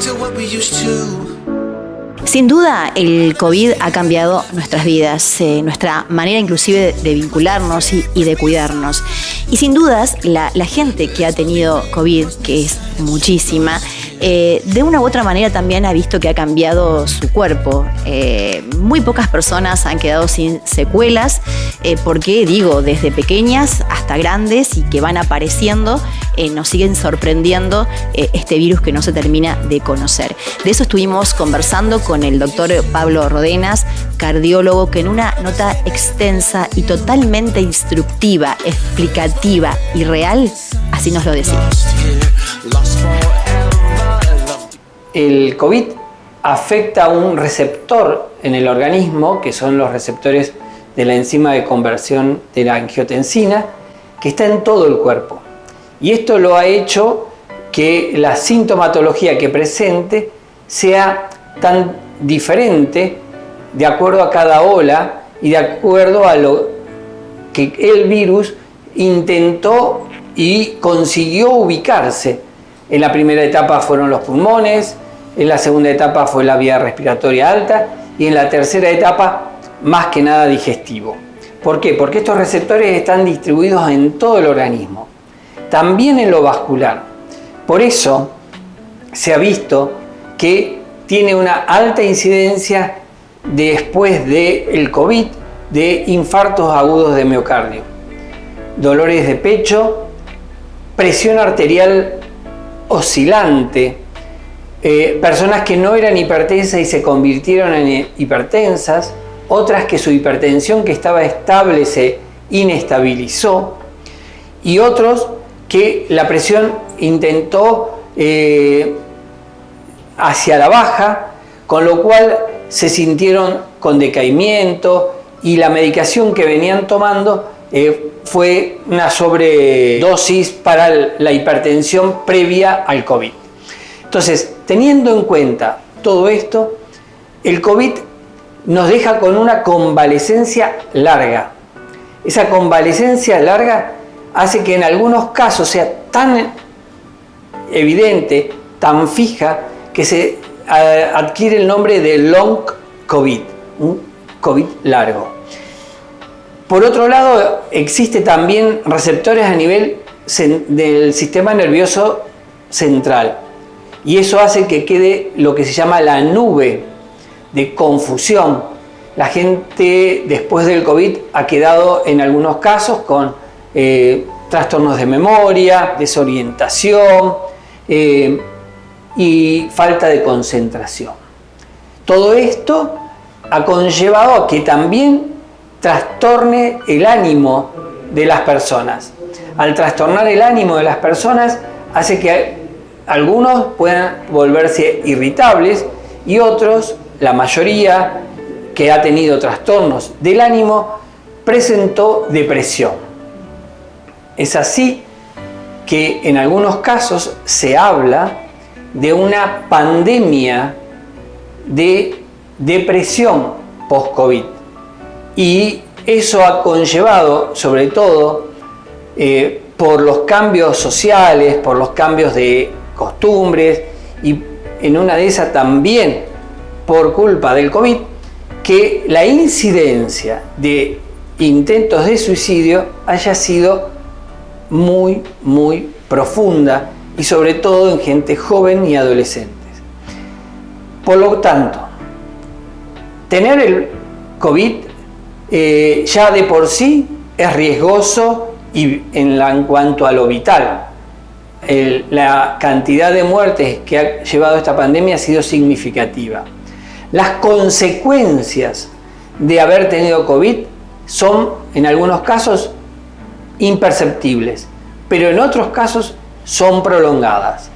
to what we used to. Sin duda, el COVID ha cambiado nuestras vidas, nuestra manera inclusive de vincularnos y de cuidarnos. Y sin dudas, la gente que ha tenido COVID, que es muchísima, de una u otra manera también ha visto que ha cambiado su cuerpo. Muy pocas personas han quedado sin secuelas, porque digo, desde pequeñas hasta grandes y que van apareciendo, nos siguen sorprendiendo este virus que no se termina de conocer. De eso estuvimos conversando con el doctor Pablo Rodenas, cardiólogo, que en una nota extensa y totalmente instructiva, explicativa y real, así nos lo decía. El COVID afecta a un receptor en el organismo, que son los receptores de la enzima de conversión de la angiotensina, que está en todo el cuerpo. Y esto lo ha hecho que la sintomatología que presente sea tan diferente de acuerdo a cada ola y de acuerdo a lo que el virus intentó y consiguió ubicarse. En la primera etapa fueron los pulmones, en la segunda etapa fue la vía respiratoria alta y en la tercera etapa más que nada digestivo. ¿Por qué? Porque estos receptores están distribuidos en todo el organismo, también en lo vascular. Por eso se ha visto que tiene una alta incidencia después del COVID de infartos agudos de miocardio, dolores de pecho, presión arterial oscilante, personas que no eran hipertensas y se convirtieron en hipertensas, otras que su hipertensión que estaba estable se inestabilizó y otros que la presión intentó hacia la baja, con lo cual se sintieron con decaimiento y la medicación que venían tomando fue una sobredosis para la hipertensión previa al COVID. Entonces, teniendo en cuenta todo esto, el COVID nos deja con una convalecencia larga. Esa convalecencia larga hace que en algunos casos sea tan evidente, tan fija, que se adquiere el nombre de long COVID, un COVID largo. Por otro lado, existe también receptores a nivel del sistema nervioso central y eso hace que quede lo que se llama la nube de confusión. La gente después del COVID ha quedado en algunos casos con trastornos de memoria, desorientación y falta de concentración. Todo esto ha conllevado a que también trastorne el ánimo de las personas. Al trastornar el ánimo de las personas hace que algunos puedan volverse irritables y otros, la mayoría que ha tenido trastornos del ánimo, presentó depresión. Es así que en algunos casos se habla de una pandemia de depresión post-COVID. Y eso ha conllevado, sobre todo, por los cambios sociales, por los cambios de costumbres y en una de esas también por culpa del COVID, que la incidencia de intentos de suicidio haya sido muy, muy profunda y sobre todo en gente joven y adolescentes. Por lo tanto, tener el COVID ya de por sí es riesgoso y en cuanto a lo vital. La cantidad de muertes que ha llevado esta pandemia ha sido significativa. Las consecuencias de haber tenido COVID son en algunos casos imperceptibles, pero en otros casos son prolongadas.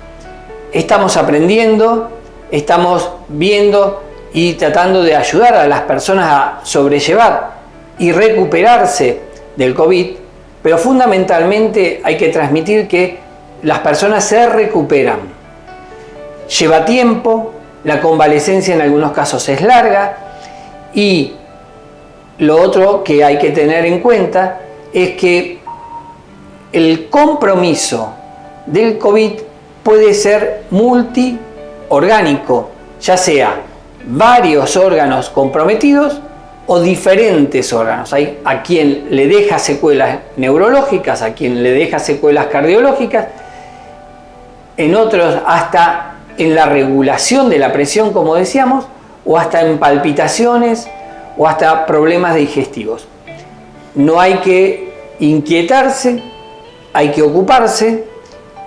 Estamos aprendiendo, estamos viendo y tratando de ayudar a las personas a sobrellevar y recuperarse del COVID, pero fundamentalmente hay que transmitir que las personas se recuperan. Lleva tiempo, la convalecencia en algunos casos es larga y lo otro que hay que tener en cuenta es que el compromiso del COVID puede ser orgánico, ya sea varios órganos comprometidos o diferentes órganos. Hay a quien le deja secuelas neurológicas, a quien le deja secuelas cardiológicas, en otros hasta en la regulación de la presión, como decíamos, o hasta en palpitaciones o hasta problemas digestivos. No hay que inquietarse, hay que ocuparse,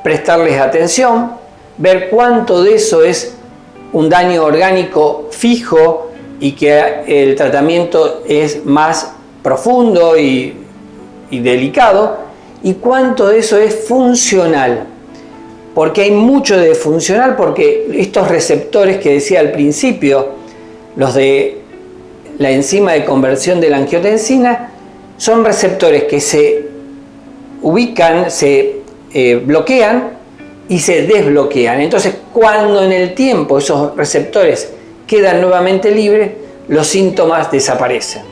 prestarles atención, ver cuánto de eso es un daño orgánico fijo y que el tratamiento es más profundo y delicado, y cuánto de eso es funcional. Porque hay mucho de funcional, porque estos receptores que decía al principio, los de la enzima de conversión de la angiotensina, son receptores que se ubican, se bloquean y se desbloquean. Entonces, cuando en el tiempo esos receptores quedan nuevamente libres, los síntomas desaparecen.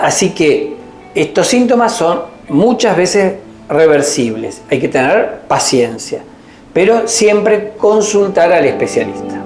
Así que estos síntomas son muchas veces reversibles. Hay que tener paciencia, pero siempre consultar al especialista.